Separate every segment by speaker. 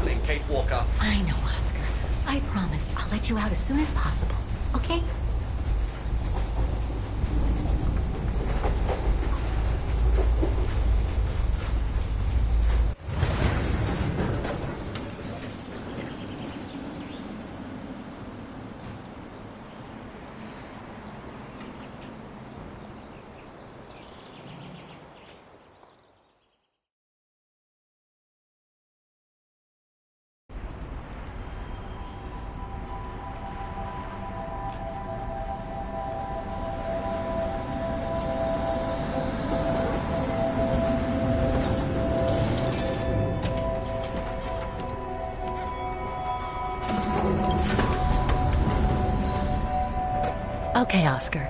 Speaker 1: traveling, Kate Walker.
Speaker 2: I know, Oscar. I promise I'll let you out as soon as possible, okay? Okay, Oscar.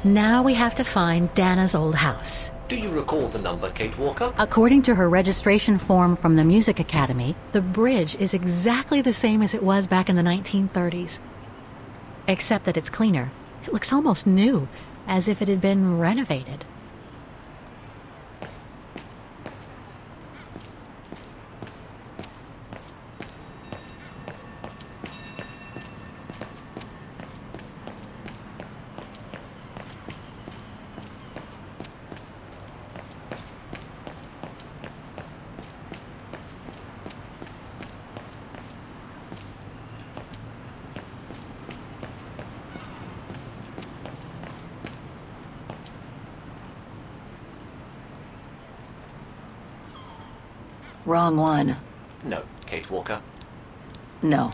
Speaker 2: Now we have to find Dana's old house.
Speaker 1: Do you recall the number, Kate Walker?
Speaker 2: According to her registration form from the Music Academy, the bridge is exactly the same as it was back in the 1930s. Except that it's cleaner. It looks almost new, as if it had been renovated. Wrong one.
Speaker 1: No, Kate Walker.
Speaker 2: No.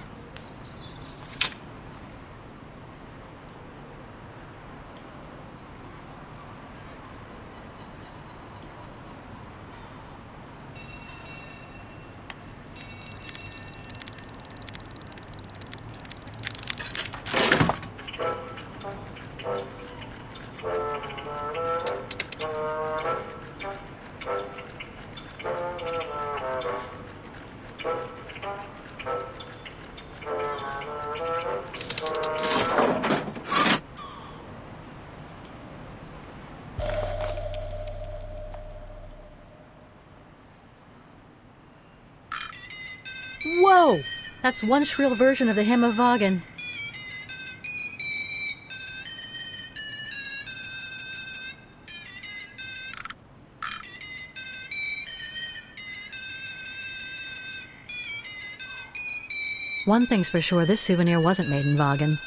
Speaker 2: Whoa! That's one shrill version of the Hymn of Vagan. One thing's for sure, this souvenir wasn't made in Vagan.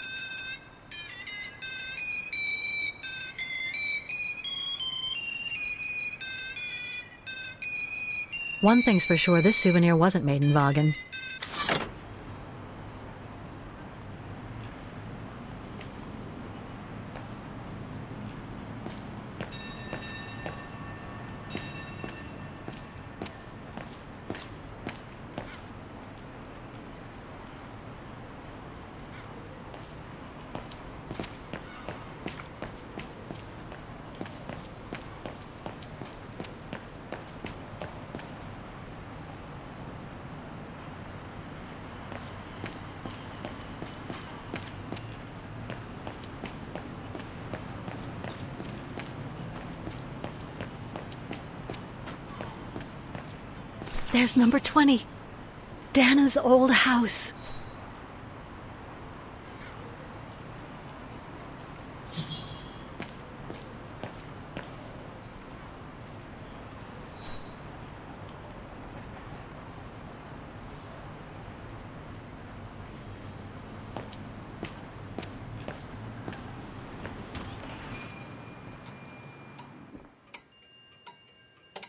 Speaker 2: One thing's for sure, this souvenir wasn't made in Vagan. There's number 20. Dana's old house.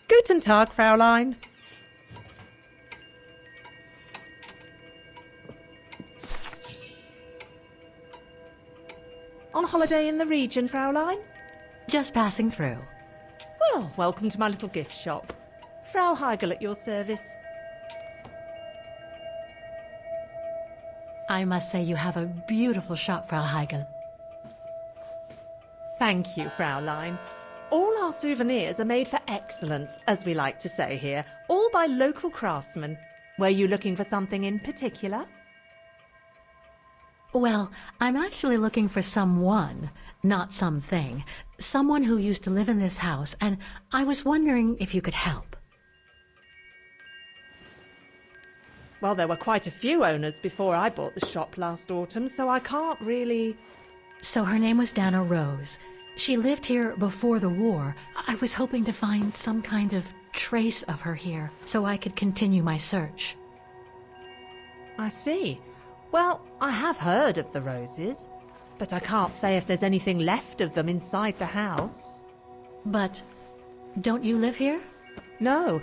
Speaker 3: Guten Tag, Fräulein. On holiday in the region, Fräulein?
Speaker 2: Just passing through.
Speaker 3: Well, welcome to my little gift shop. Frau Heigl at your service.
Speaker 2: I must say you have a beautiful shop, Frau Heigl.
Speaker 3: Thank you, Fräulein. All our souvenirs are made for excellence, as we like to say here, all by local craftsmen. Were you looking for something in particular?
Speaker 2: Well, I'm actually looking for someone, not something. Someone who used to live in this house, and I was wondering if you could help.
Speaker 3: Well, there were quite a few owners before I bought the shop last autumn, so I can't really...
Speaker 2: So her name was Dana Rose. She lived here before the war. I was hoping to find some kind of trace of her here, so I could continue my search.
Speaker 3: I see. Well, I have heard of the Roses, but I can't say if there's anything left of them inside the house.
Speaker 2: But don't you live here?
Speaker 3: No,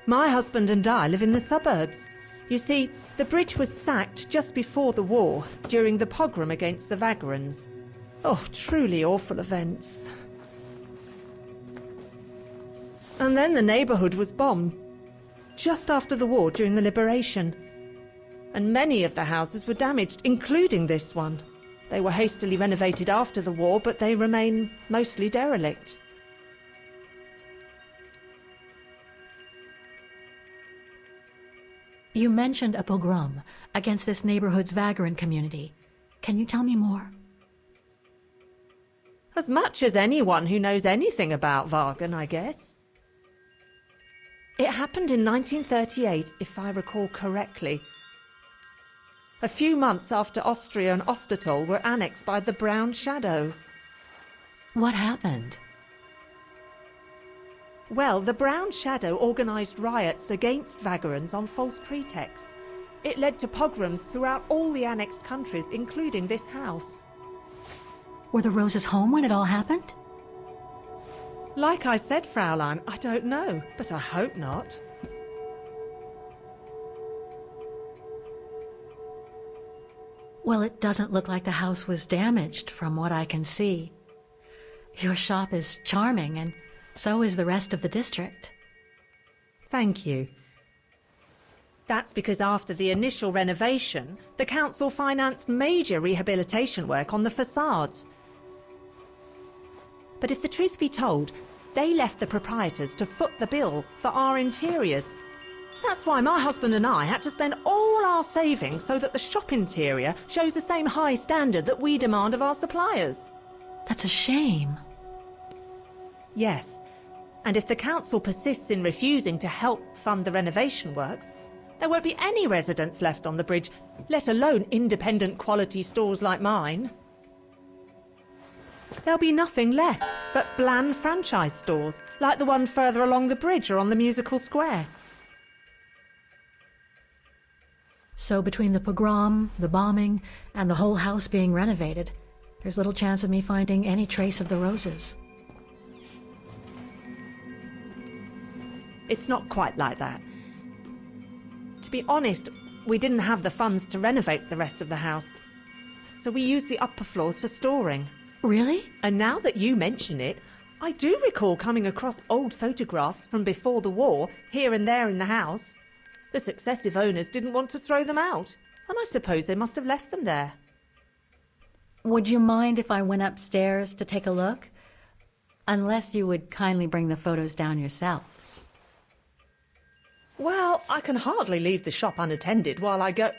Speaker 3: my husband and I live in the suburbs. You see, the bridge was sacked just before the war, during the pogrom against the Vagrants. Oh, truly awful events. And then the neighbourhood was bombed, just after the war during the liberation. And many of the houses were damaged, including this one. They were hastily renovated after the war, but they remain mostly derelict.
Speaker 2: You mentioned a pogrom against this neighborhood's vagrant community. Can you tell me more?
Speaker 3: As much as anyone who knows anything about Wagen, I guess. It happened in 1938, if I recall correctly. A few months after Austria and Ostertal were annexed by the Brown Shadow.
Speaker 2: What happened?
Speaker 3: Well, the Brown Shadow organised riots against Vagrants on false pretexts. It led to pogroms throughout all the annexed countries, including this house.
Speaker 2: Were the Roses home when it all happened?
Speaker 3: Like I said, Fraulein, I don't know, but I hope not.
Speaker 2: Well, it doesn't look like the house was damaged from what I can see. Your shop is charming, and so is the rest of the district.
Speaker 3: Thank you. That's because after the initial renovation, the council financed major rehabilitation work on the facades. But if the truth be told, they left the proprietors to foot the bill for our interiors. That's why my husband and I had to spend all our savings so that the shop interior shows the same high standard that we demand of our suppliers.
Speaker 2: That's a shame.
Speaker 3: Yes, and if the council persists in refusing to help fund the renovation works, there won't be any residents left on the bridge, let alone independent quality stores like mine. There'll be nothing left but bland franchise stores, like the one further along the bridge or on the musical square.
Speaker 2: So between the pogrom, the bombing, and the whole house being renovated, there's little chance of me finding any trace of the Roses.
Speaker 3: It's not quite like that. To be honest, we didn't have the funds to renovate the rest of the house, so we used the upper floors for storing.
Speaker 2: Really?
Speaker 3: And now that you mention it, I do recall coming across old photographs from before the war, here and there in the house. The successive owners didn't want to throw them out, and I suppose they must have left them there.
Speaker 2: Would you mind if I went upstairs to take a look? Unless you would kindly bring the photos down yourself.
Speaker 3: Well, I can hardly leave the shop unattended while I go...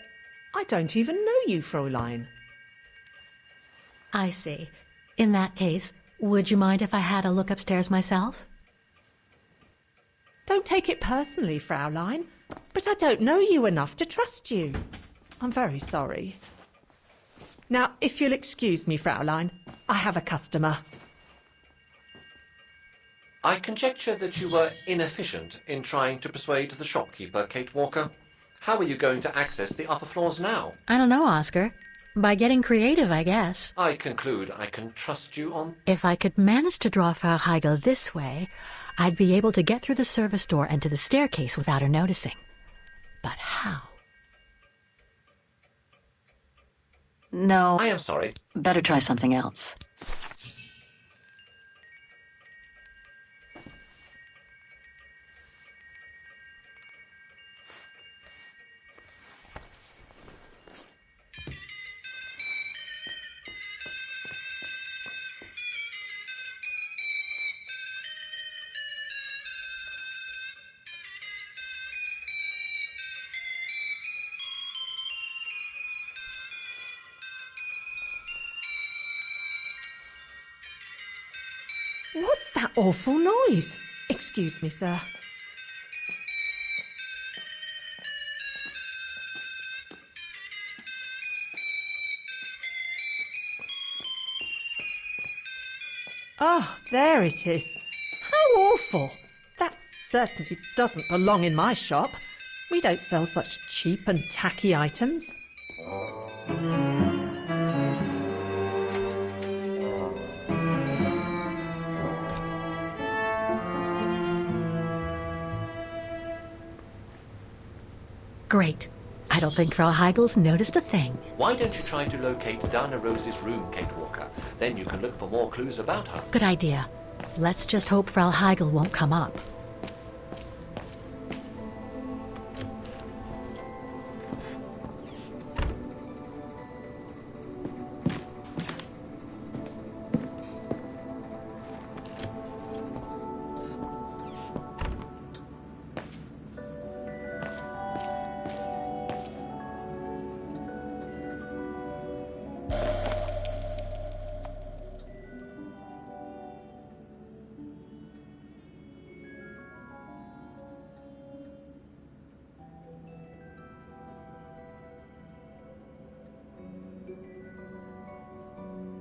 Speaker 3: I don't even know you, Fräulein.
Speaker 2: I see. In that case, would you mind if I had a look upstairs myself?
Speaker 3: Don't take it personally, Fraulein, but I don't know you enough to trust you. I'm very sorry. Now, if you'll excuse me, Fraulein, I have a customer.
Speaker 1: I conjecture that you were inefficient in trying to persuade the shopkeeper, Kate Walker. How are you going to access the upper floors now?
Speaker 2: I don't know, Oscar. By getting creative, I guess.
Speaker 1: I conclude I can trust you on...
Speaker 2: If I could manage to draw Frau Heigl this way, I'd be able to get through the service door and to the staircase without her noticing. But how?
Speaker 4: No,
Speaker 1: I am sorry.
Speaker 4: better try something else.
Speaker 3: What's that awful noise? Excuse me, sir. Ah, there it is. How awful. That certainly doesn't belong in my shop. We don't sell such cheap and tacky items.
Speaker 2: Great. I don't think Frau Heigel's noticed a thing.
Speaker 1: Why don't you try to locate Dana Rose's room, Kate Walker? Then you can look for more clues about her.
Speaker 2: Good idea. Let's just hope Frau Heigel won't come up.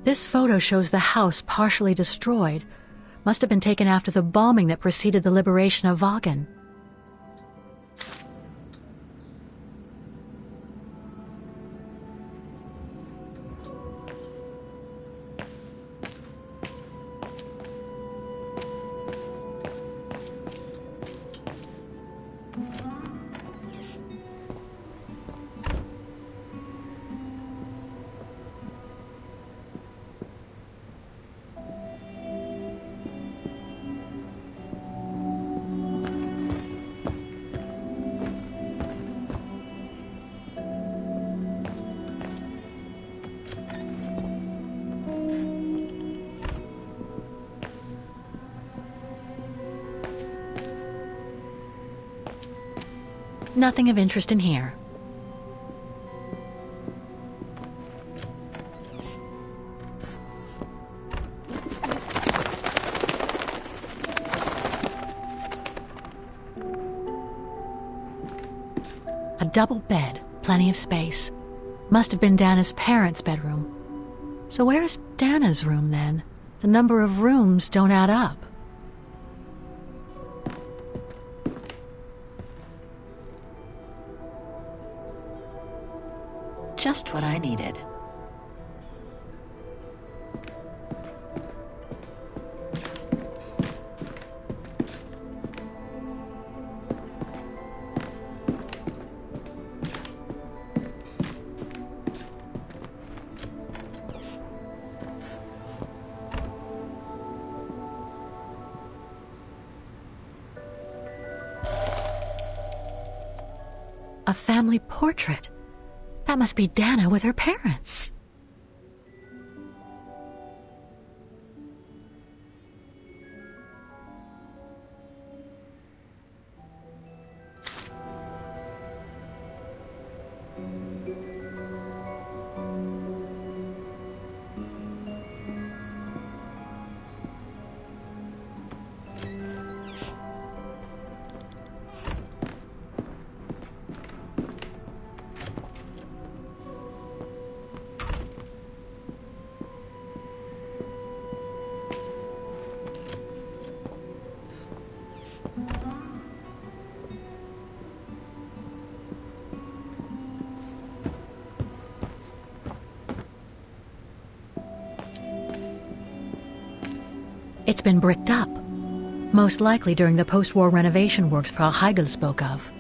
Speaker 2: This photo shows the house partially destroyed. Must have been taken after the bombing that preceded the liberation of Wagen. Nothing of interest in here. A double bed, plenty of space. Must have been Dana's parents' bedroom. So where's Dana's room then? The number of rooms don't add up.
Speaker 4: Just what I needed.
Speaker 2: A family portrait. That must be Dana with her parents. It's been bricked up, most likely during the post-war renovation works Frau Heigel spoke of.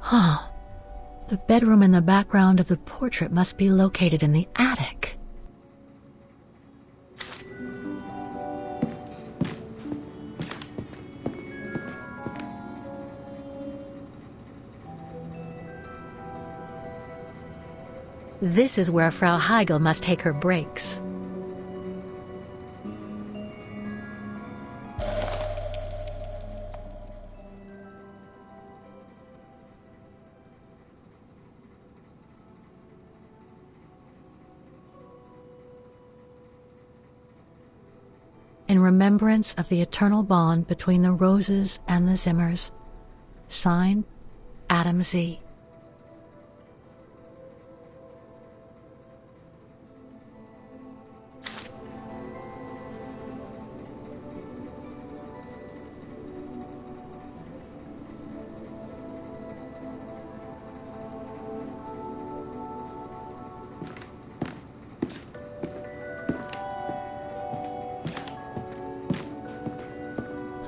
Speaker 2: Huh. The bedroom in the background of the portrait must be located in the attic. This is where Frau Heigl must take her breaks. In remembrance of the eternal bond between the Roses and the Zimmers. Signed, Adam Z.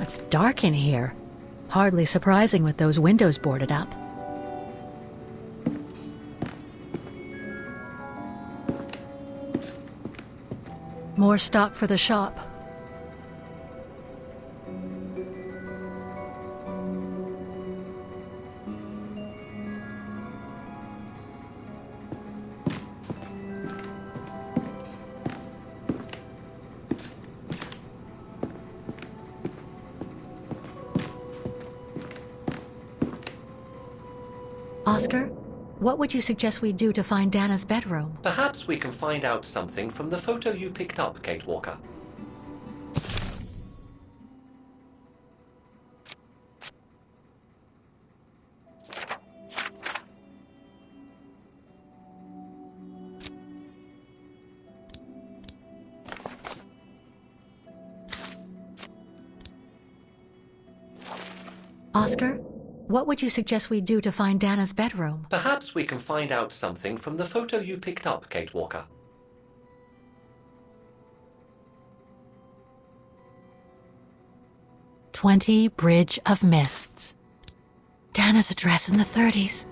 Speaker 2: It's dark in here. Hardly surprising with those windows boarded up. More stock for the shop. Oscar, what would you suggest we do to find Dana's bedroom?
Speaker 1: Perhaps we can find out something from the photo you picked up, Kate Walker.
Speaker 2: Oscar, what would you suggest we do to find Dana's bedroom?
Speaker 1: Perhaps we can find out something from the photo you picked up, Kate Walker.
Speaker 2: "20 Bridge of Mists." Dana's address in the 30s.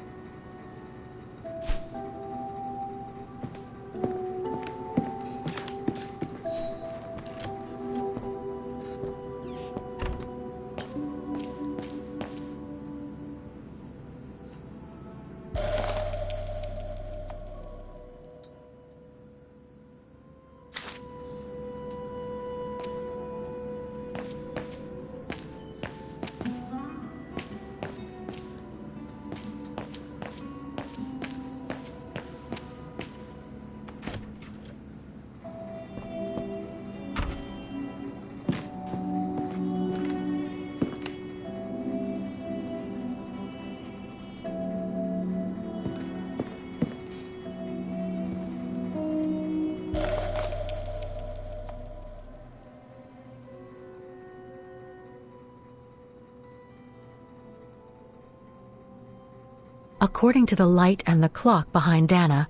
Speaker 2: According to the light and the clock behind Dana,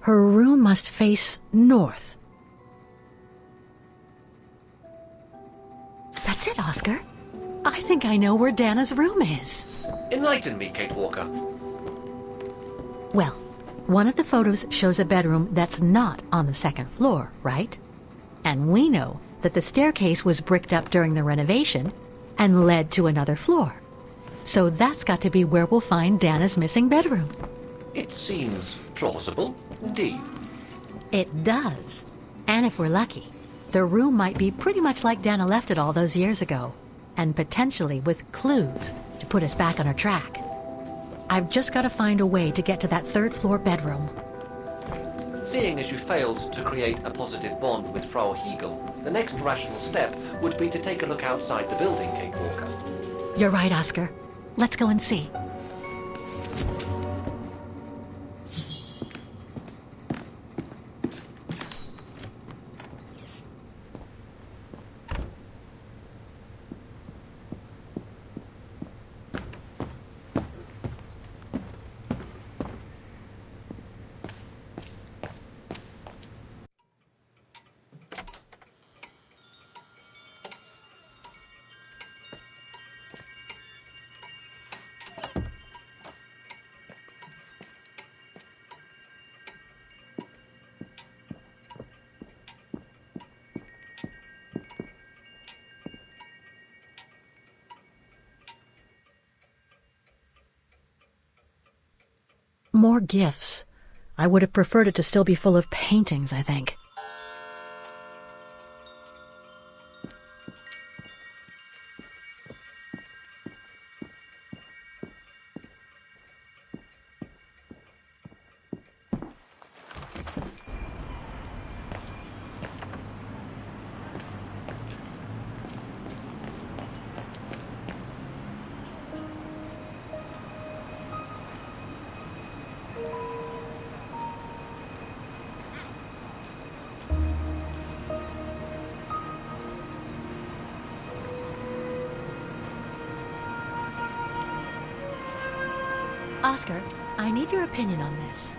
Speaker 2: her room must face north. That's it, Oscar. I think I know where Dana's room is.
Speaker 1: Enlighten me, Kate Walker.
Speaker 2: Well, one of the photos shows a bedroom that's not on the second floor, right? And we know that the staircase was bricked up during the renovation and led to another floor. So that's got to be where we'll find Dana's missing bedroom.
Speaker 1: It seems plausible, indeed.
Speaker 2: It does. And if we're lucky, the room might be pretty much like Dana left it all those years ago, and potentially with clues to put us back on our track. I've just got to find a way to get to that third floor bedroom.
Speaker 1: Seeing as you failed to create a positive bond with Frau Heigl, the next rational step would be to take a look outside the building, Kate Walker.
Speaker 2: You're right, Oscar. Let's go and see. More gifts. I would have preferred it to still be full of paintings, I think. Oscar, I need your opinion on this.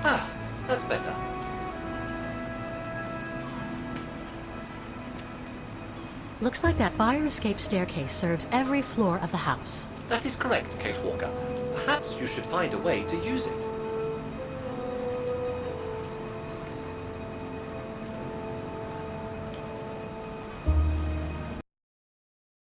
Speaker 1: Ah, that's better.
Speaker 2: Looks like that fire escape staircase serves every floor of the house.
Speaker 1: That is correct, Kate Walker. Perhaps you should find a way to use it.